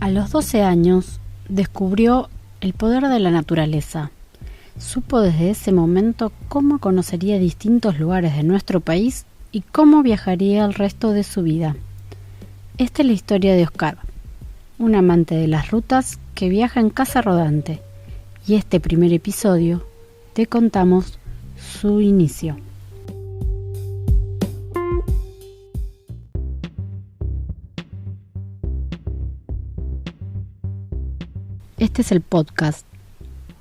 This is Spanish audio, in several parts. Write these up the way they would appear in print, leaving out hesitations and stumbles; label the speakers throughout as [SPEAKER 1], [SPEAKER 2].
[SPEAKER 1] A los 12 años descubrió el poder de la naturaleza. Supo desde ese momento cómo conocería distintos lugares de nuestro país y cómo viajaría el resto de su vida. Esta es la historia de Oscar, un amante de las rutas que viaja en casa rodante, y este primer episodio te contamos su inicio. Este es el podcast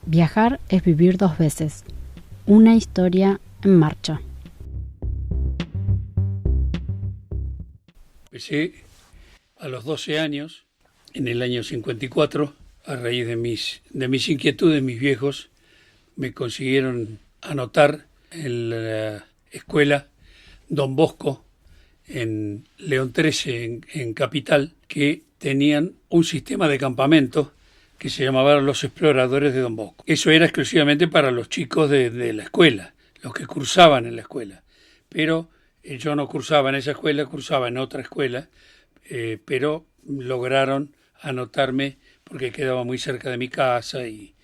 [SPEAKER 1] Viajar es vivir dos veces. Una historia en marcha.
[SPEAKER 2] Empecé a los 12 años, en el año 54, a raíz de mis inquietudes. Mis viejos me consiguieron anotar en la escuela Don Bosco, en León 13, en Capital, que tenían un sistema de campamento que se llamaba Los Exploradores de Don Bosco. Eso era exclusivamente para los chicos de la escuela, los que cursaban en la escuela. Pero yo no cursaba en esa escuela, cursaba en otra escuela, pero lograron anotarme porque quedaba muy cerca de mi casa y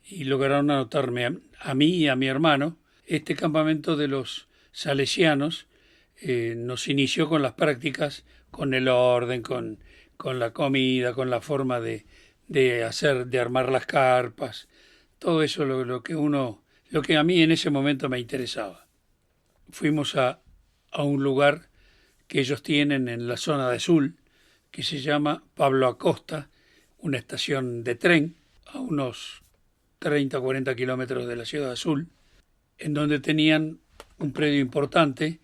[SPEAKER 2] lograron anotarme a mí y a mi hermano. Este campamento de los salesianos nos inició con las prácticas, con el orden, con la comida, con la forma de armar las carpas, todo eso lo que a mí en ese momento me interesaba. Fuimos a un lugar que ellos tienen en la zona de Sul, que se llama Pablo Acosta, una estación de tren a unos 30 o 40 kilómetros de la ciudad de Azul, en donde tenían un predio importante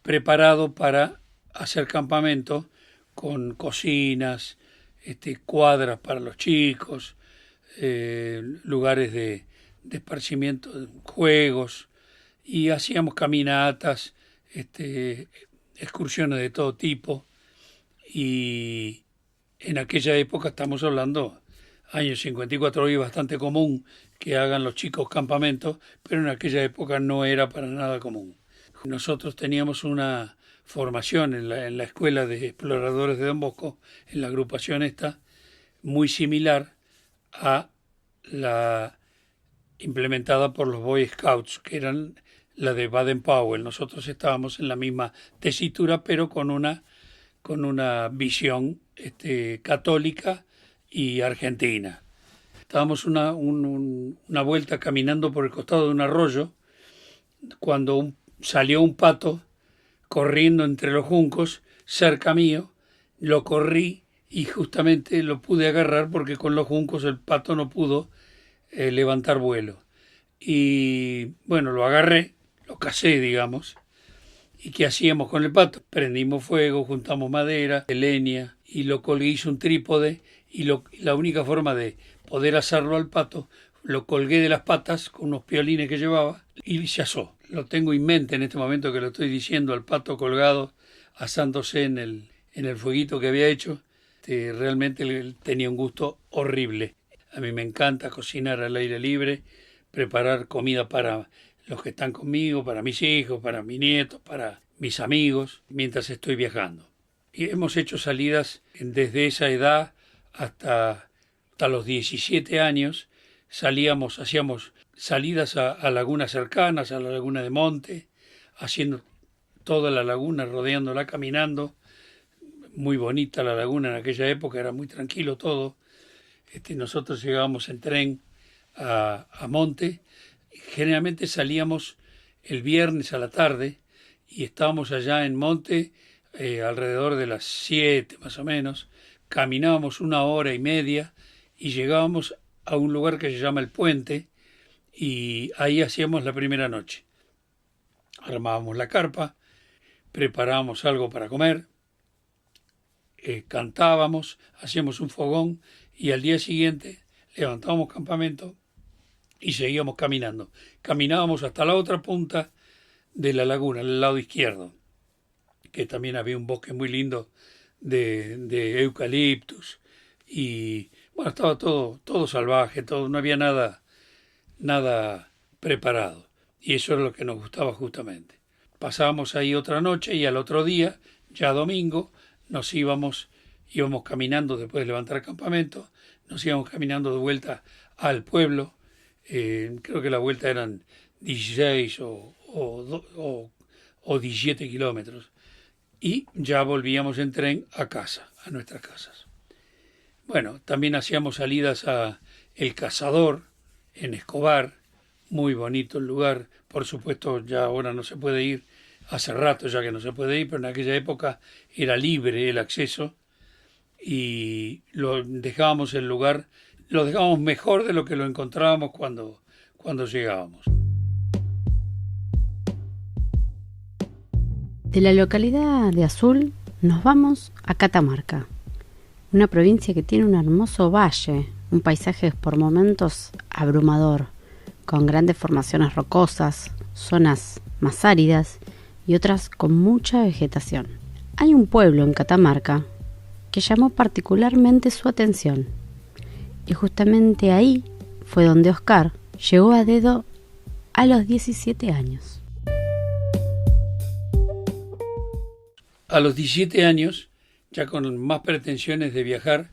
[SPEAKER 2] preparado para hacer campamento con cocinas, cuadras para los chicos, lugares de esparcimiento, juegos, y hacíamos caminatas, excursiones de todo tipo. Y en aquella época, estamos hablando años 54, hoy es bastante común que hagan los chicos campamentos, pero en aquella época no era para nada común. Nosotros teníamos una formación en la Escuela de Exploradores de Don Bosco, en la agrupación esta, muy similar a la implementada por los Boy Scouts, que eran la de Baden-Powell. Nosotros estábamos en la misma tesitura, pero con una visión católica y argentina. Estábamos una vuelta caminando por el costado de un arroyo, cuando salió un pato corriendo entre los juncos cerca mío. Lo corrí y justamente lo pude agarrar porque con los juncos el pato no pudo levantar vuelo. Y bueno, lo agarré, lo cacé, digamos. ¿Y qué hacíamos con el pato? Prendimos fuego, juntamos madera, leña, y lo colgué, hice un trípode, y la única forma de poder asarlo al pato, lo colgué de las patas con unos piolines que llevaba y se asó. Lo tengo en mente en este momento que lo estoy diciendo, al pato colgado, asándose en el fueguito que había hecho. Realmente tenía un gusto horrible. A mí me encanta cocinar al aire libre, preparar comida para los que están conmigo, para mis hijos, para mis nietos, para mis amigos, mientras estoy viajando. Y hemos hecho salidas desde esa edad hasta los 17 años. Hacíamos salidas a lagunas cercanas, a la laguna de Monte, haciendo toda la laguna, rodeándola, caminando. Muy bonita la laguna en aquella época, era muy tranquilo todo. Nosotros llegábamos en tren a Monte. Generalmente salíamos el viernes a la tarde y estábamos allá en Monte alrededor de las 7 más o menos. Caminábamos 1 hora y media y llegábamos a un lugar que se llama El Puente, y ahí hacíamos la primera noche. Armábamos la carpa, preparábamos algo para comer, cantábamos, hacíamos un fogón, y al día siguiente levantábamos campamento y seguíamos caminando. Caminábamos hasta la otra punta de la laguna, al lado izquierdo, que también había un bosque muy lindo de eucaliptus, y bueno, estaba todo salvaje, no había nada preparado, y eso era lo que nos gustaba justamente. Pasábamos ahí otra noche y al otro día, ya domingo, nos íbamos íbamos caminando después de levantar el campamento, nos íbamos caminando de vuelta al pueblo. Creo que la vuelta eran 16 o 17 kilómetros. Y ya volvíamos en tren a casa, a nuestras casas. Bueno, también hacíamos salidas a El Cazador, en Escobar, muy bonito el lugar. Por supuesto, ya ahora no se puede ir, hace rato ya que no se puede ir, pero en aquella época era libre el acceso y lo dejábamos el lugar, lo dejábamos mejor de lo que lo encontrábamos cuando llegábamos.
[SPEAKER 1] De la localidad de Azul nos vamos a Catamarca, una provincia que tiene un hermoso valle, un paisaje por momentos abrumador, con grandes formaciones rocosas, zonas más áridas y otras con mucha vegetación. Hay un pueblo en Catamarca que llamó particularmente su atención, y justamente ahí fue donde Oscar llegó a dedo a los 17 años.
[SPEAKER 2] A los 17 años, ya con más pretensiones de viajar,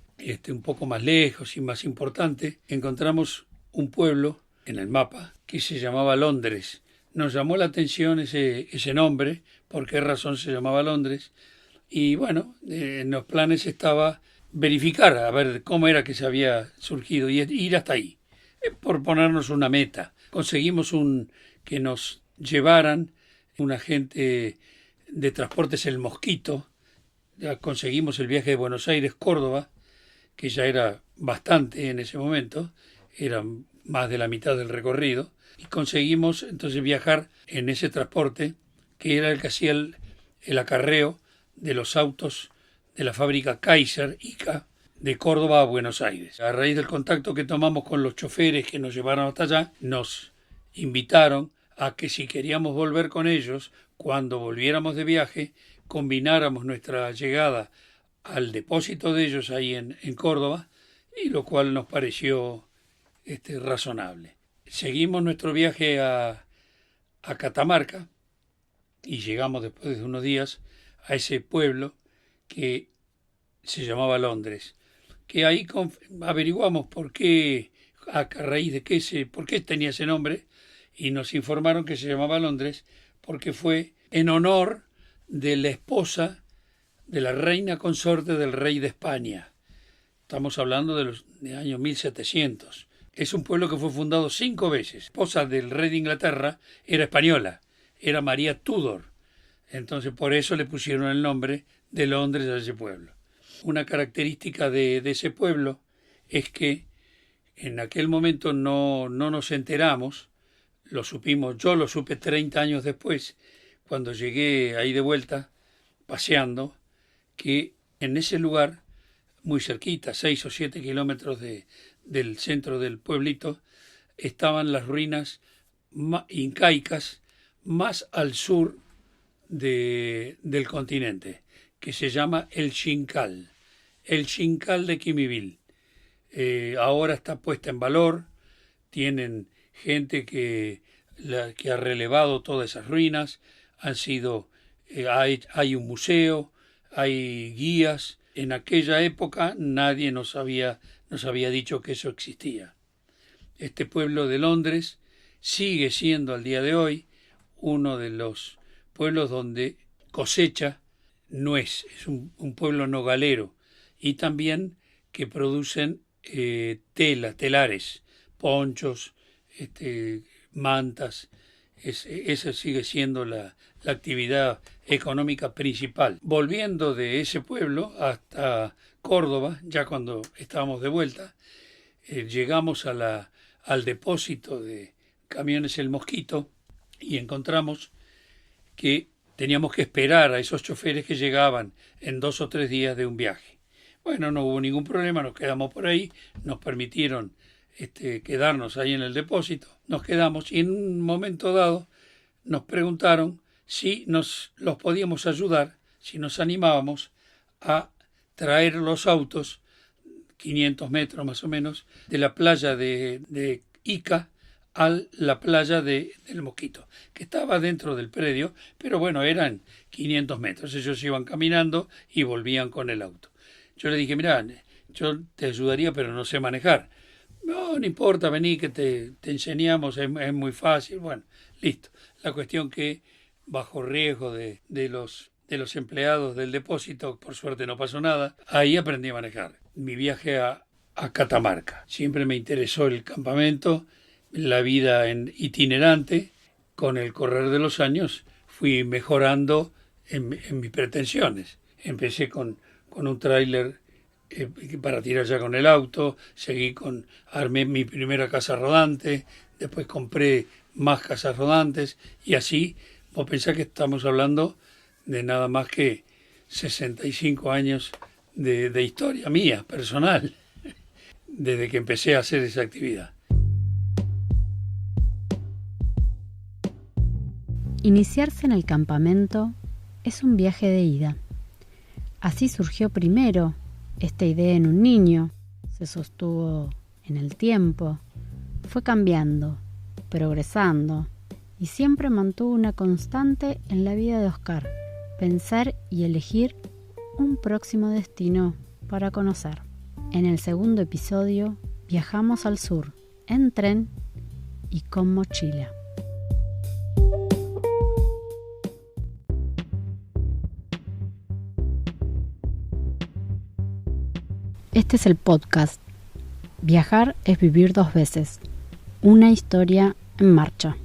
[SPEAKER 2] un poco más lejos y más importante, encontramos un pueblo en el mapa que se llamaba Londres. Nos llamó la atención ese nombre, por qué razón se llamaba Londres, y bueno, en los planes estaba verificar, a ver cómo era que se había surgido y ir hasta ahí, por ponernos una meta. Conseguimos que nos llevaran un agente de transportes El Mosquito. Ya conseguimos el viaje de Buenos Aires-Córdoba, que ya era bastante en ese momento, era más de la mitad del recorrido, y conseguimos entonces viajar en ese transporte, que era el que hacía el acarreo de los autos de la fábrica Kaiser ICA de Córdoba a Buenos Aires. A raíz del contacto que tomamos con los choferes que nos llevaron hasta allá, nos invitaron a que si queríamos volver con ellos, cuando volviéramos de viaje, combináramos nuestra llegada al depósito de ellos ahí en Córdoba, y lo cual nos pareció razonable. Seguimos nuestro viaje a Catamarca y llegamos después de unos días a ese pueblo que se llamaba Londres, que ahí averiguamos por qué, a raíz de por qué tenía ese nombre, y nos informaron que se llamaba Londres porque fue en honor de la esposa de la reina consorte del rey de España. Estamos hablando de año 1700. Es un pueblo que fue fundado 5 veces. La esposa del rey de Inglaterra era española, era María Tudor. Entonces por eso le pusieron el nombre de Londres a ese pueblo. Una característica de ese pueblo es que en aquel momento no nos enteramos, lo supimos, yo lo supe 30 años después, cuando llegué ahí de vuelta, paseando, que en ese lugar, muy cerquita, 6 o 7 kilómetros del centro del pueblito, estaban las ruinas incaicas más al sur del continente, que se llama el Xincal de Quimivil. Ahora está puesta en valor, tienen gente que ha relevado todas esas ruinas, hay un museo, hay guías. En aquella época nadie nos había dicho que eso existía. Este pueblo de Londres sigue siendo al día de hoy uno de los pueblos donde cosecha nuez, es un pueblo nogalero, y también que producen telares, ponchos, mantas. Esa sigue siendo la actividad económica principal. Volviendo de ese pueblo hasta Córdoba, ya cuando estábamos de vuelta, llegamos al depósito de camiones El Mosquito y encontramos que teníamos que esperar a esos choferes que llegaban en 2 o 3 días de un viaje. Bueno, no hubo ningún problema, nos quedamos por ahí, nos permitieron quedarnos ahí en el depósito, nos quedamos y en un momento dado nos preguntaron si los podíamos ayudar, si nos animábamos a traer los autos 500 metros más o menos de la playa de Ica a la playa del Mosquito, que estaba dentro del predio, pero bueno, eran 500 metros, ellos iban caminando y volvían con el auto. Yo le dije, mirá, yo te ayudaría, pero no sé manejar. No, no importa, vení que te enseñamos, es muy fácil. Bueno, listo. La cuestión que bajo riesgo de los empleados del depósito, por suerte no pasó nada, ahí aprendí a manejar. Mi viaje a Catamarca. Siempre me interesó el campamento, la vida itinerante. Con el correr de los años fui mejorando en mis pretensiones. Empecé con un tráiler para tirar ya con el auto, armé mi primera casa rodante, después compré más casas rodantes y así, vos pensás que estamos hablando de nada más que 65 años de historia mía, personal, desde que empecé a hacer esa actividad.
[SPEAKER 1] Iniciarse en el campamento es un viaje de ida. Así surgió primero esta idea en un niño, se sostuvo en el tiempo, fue cambiando, progresando y siempre mantuvo una constante en la vida de Oscar: pensar y elegir un próximo destino para conocer. En el segundo episodio viajamos al sur, en tren y con mochila. Este es el podcast Viajar es vivir dos veces. Una historia en marcha.